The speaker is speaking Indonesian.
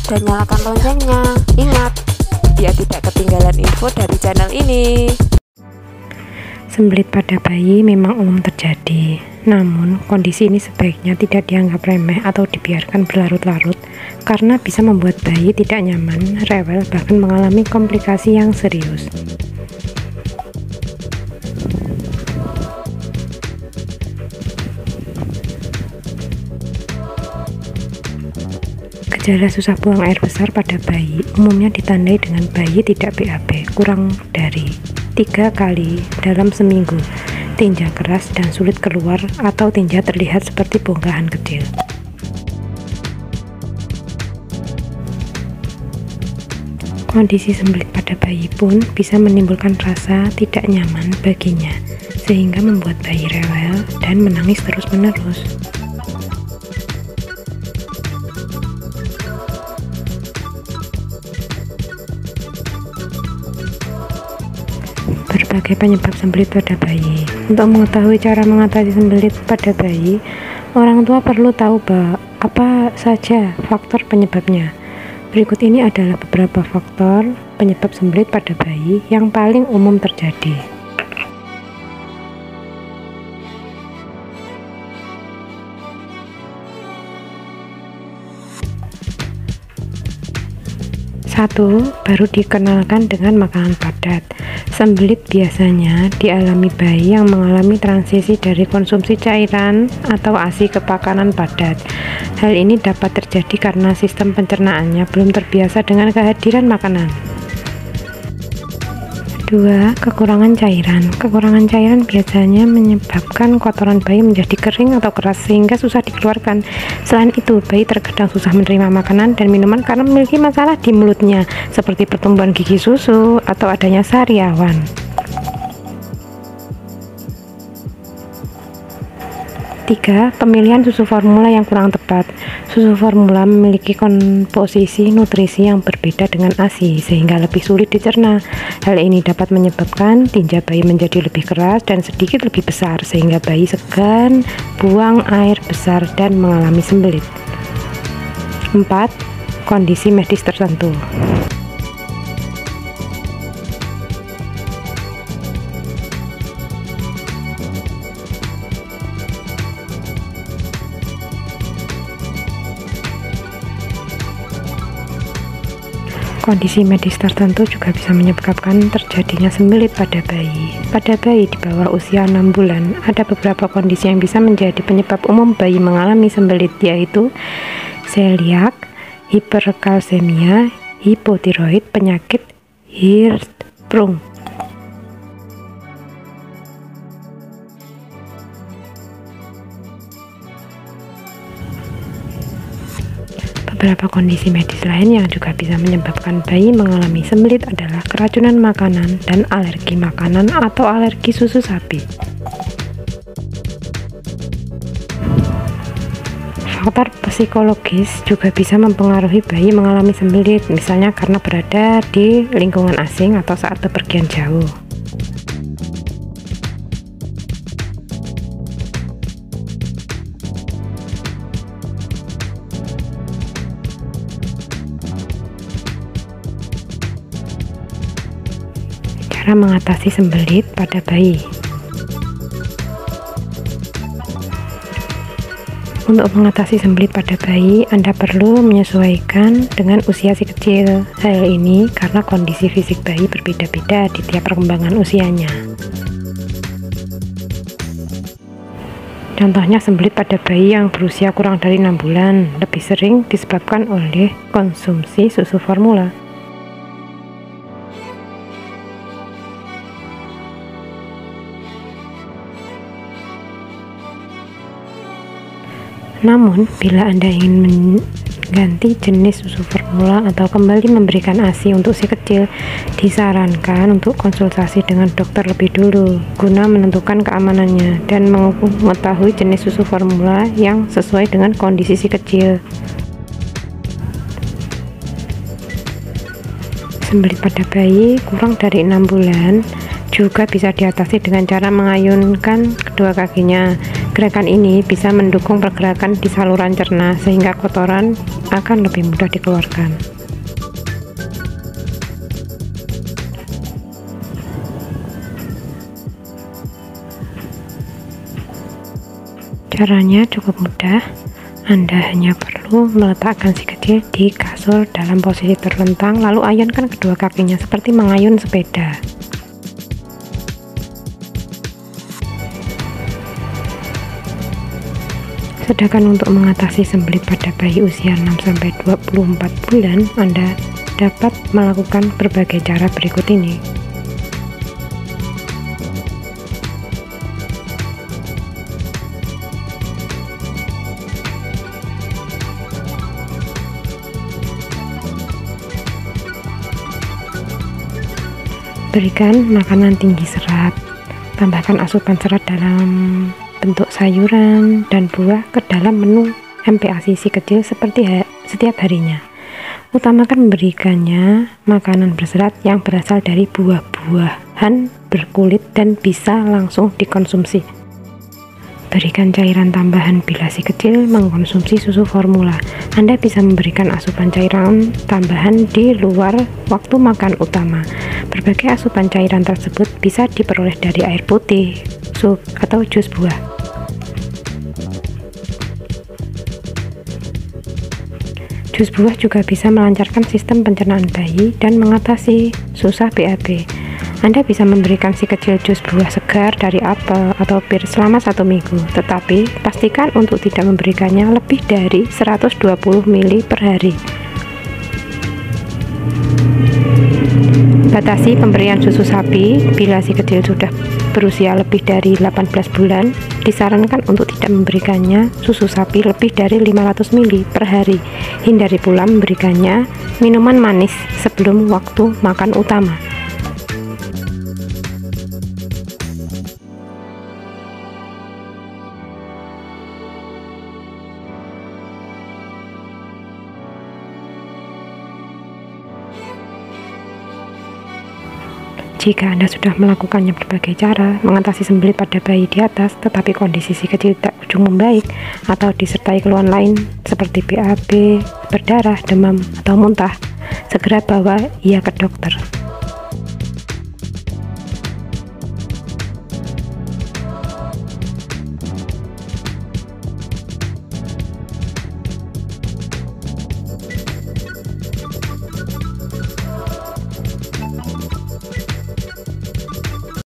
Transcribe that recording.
dan nyalakan loncengnya. Ingat, biar tidak ketinggalan info dari channel ini. Sembelit pada bayi memang umum terjadi, namun kondisi ini sebaiknya tidak dianggap remeh atau dibiarkan berlarut-larut karena bisa membuat bayi tidak nyaman, rewel, bahkan mengalami komplikasi yang serius. Gejala susah buang air besar pada bayi umumnya ditandai dengan bayi tidak BAB kurang dari 3 kali dalam seminggu, tinja keras dan sulit keluar atau tinja terlihat seperti bongkahan kecil. Kondisi sembelit pada bayi pun bisa menimbulkan rasa tidak nyaman baginya, sehingga membuat bayi rewel dan menangis terus-menerus. Berbagai penyebab sembelit pada bayi. Untuk mengetahui cara mengatasi sembelit pada bayi, orang tua perlu tahu apa saja faktor penyebabnya. Berikut ini adalah beberapa faktor penyebab sembelit pada bayi yang paling umum terjadi. Satu, baru dikenalkan dengan makanan padat. Sembelit biasanya dialami bayi yang mengalami transisi dari konsumsi cairan atau ASI ke makanan padat. Hal ini dapat terjadi karena sistem pencernaannya belum terbiasa dengan kehadiran makanan. 2. Kekurangan cairan. Kekurangan cairan biasanya menyebabkan kotoran bayi menjadi kering atau keras sehingga susah dikeluarkan. Selain itu, bayi terkadang susah menerima makanan dan minuman karena memiliki masalah di mulutnya, seperti pertumbuhan gigi susu atau adanya sariawan. 3. Pemilihan susu formula yang kurang tepat. Susu formula memiliki komposisi nutrisi yang berbeda dengan ASI sehingga lebih sulit dicerna. Hal ini dapat menyebabkan tinja bayi menjadi lebih keras dan sedikit lebih besar sehingga bayi segan, buang air besar dan mengalami sembelit. 4. Kondisi medis tertentu. Kondisi medis tertentu juga bisa menyebabkan terjadinya sembelit pada bayi. Pada bayi di bawah usia 6 bulan, ada beberapa kondisi yang bisa menjadi penyebab umum bayi mengalami sembelit, yaitu celiak, hiperkalsemia, hipotiroid, penyakit Hirschsprung. Beberapa kondisi medis lain yang juga bisa menyebabkan bayi mengalami sembelit adalah keracunan makanan dan alergi makanan atau alergi susu sapi. Faktor psikologis juga bisa mempengaruhi bayi mengalami sembelit, misalnya karena berada di lingkungan asing atau saat bepergian jauh. Cara mengatasi sembelit pada bayi. Untuk mengatasi sembelit pada bayi, Anda perlu menyesuaikan dengan usia si kecil. Hal ini karena kondisi fisik bayi berbeda-beda di tiap perkembangan usianya. Contohnya sembelit pada bayi yang berusia kurang dari 6 bulan lebih sering disebabkan oleh konsumsi susu formula. Namun, bila Anda ingin mengganti jenis susu formula atau kembali memberikan ASI untuk si kecil, disarankan untuk konsultasi dengan dokter lebih dulu guna menentukan keamanannya dan mengetahui jenis susu formula yang sesuai dengan kondisi si kecil. Sembelit pada bayi kurang dari 6 bulan juga bisa diatasi dengan cara mengayunkan kedua kakinya. Gerakan ini bisa mendukung pergerakan di saluran cerna sehingga kotoran akan lebih mudah dikeluarkan. Caranya cukup mudah. Anda hanya perlu meletakkan si kecil di kasur dalam posisi terlentang, lalu ayunkan kedua kakinya seperti mengayun sepeda. Sedangkan untuk mengatasi sembelit pada bayi usia 6-24 bulan, Anda dapat melakukan berbagai cara berikut ini. Berikan makanan tinggi serat, tambahkan asupan serat dalam bentuk sayuran dan buah ke dalam menu MPASI si kecil seperti setiap harinya. Utamakan memberikannya makanan berserat yang berasal dari buah-buahan berkulit dan bisa langsung dikonsumsi. Berikan cairan tambahan bila si kecil mengkonsumsi susu formula. Anda bisa memberikan asupan cairan tambahan di luar waktu makan utama. Berbagai asupan cairan tersebut bisa diperoleh dari air putih, sup, atau jus buah. Jus buah juga bisa melancarkan sistem pencernaan bayi dan mengatasi susah BAB. Anda bisa memberikan si kecil jus buah segar dari apel atau pir selama 1 minggu, tetapi pastikan untuk tidak memberikannya lebih dari 120 ml per hari. Batasi pemberian susu sapi bila si kecil sudah berusia lebih dari 18 bulan. Disarankan untuk tidak memberikannya susu sapi lebih dari 500 ml per hari. Hindari pula memberikannya minuman manis sebelum waktu makan utama. Jika Anda sudah melakukannya berbagai cara mengatasi sembelit pada bayi di atas, tetapi kondisi si kecil tidak kunjung membaik atau disertai keluhan lain seperti BAB, berdarah, demam, atau muntah, segera bawa ia ke dokter.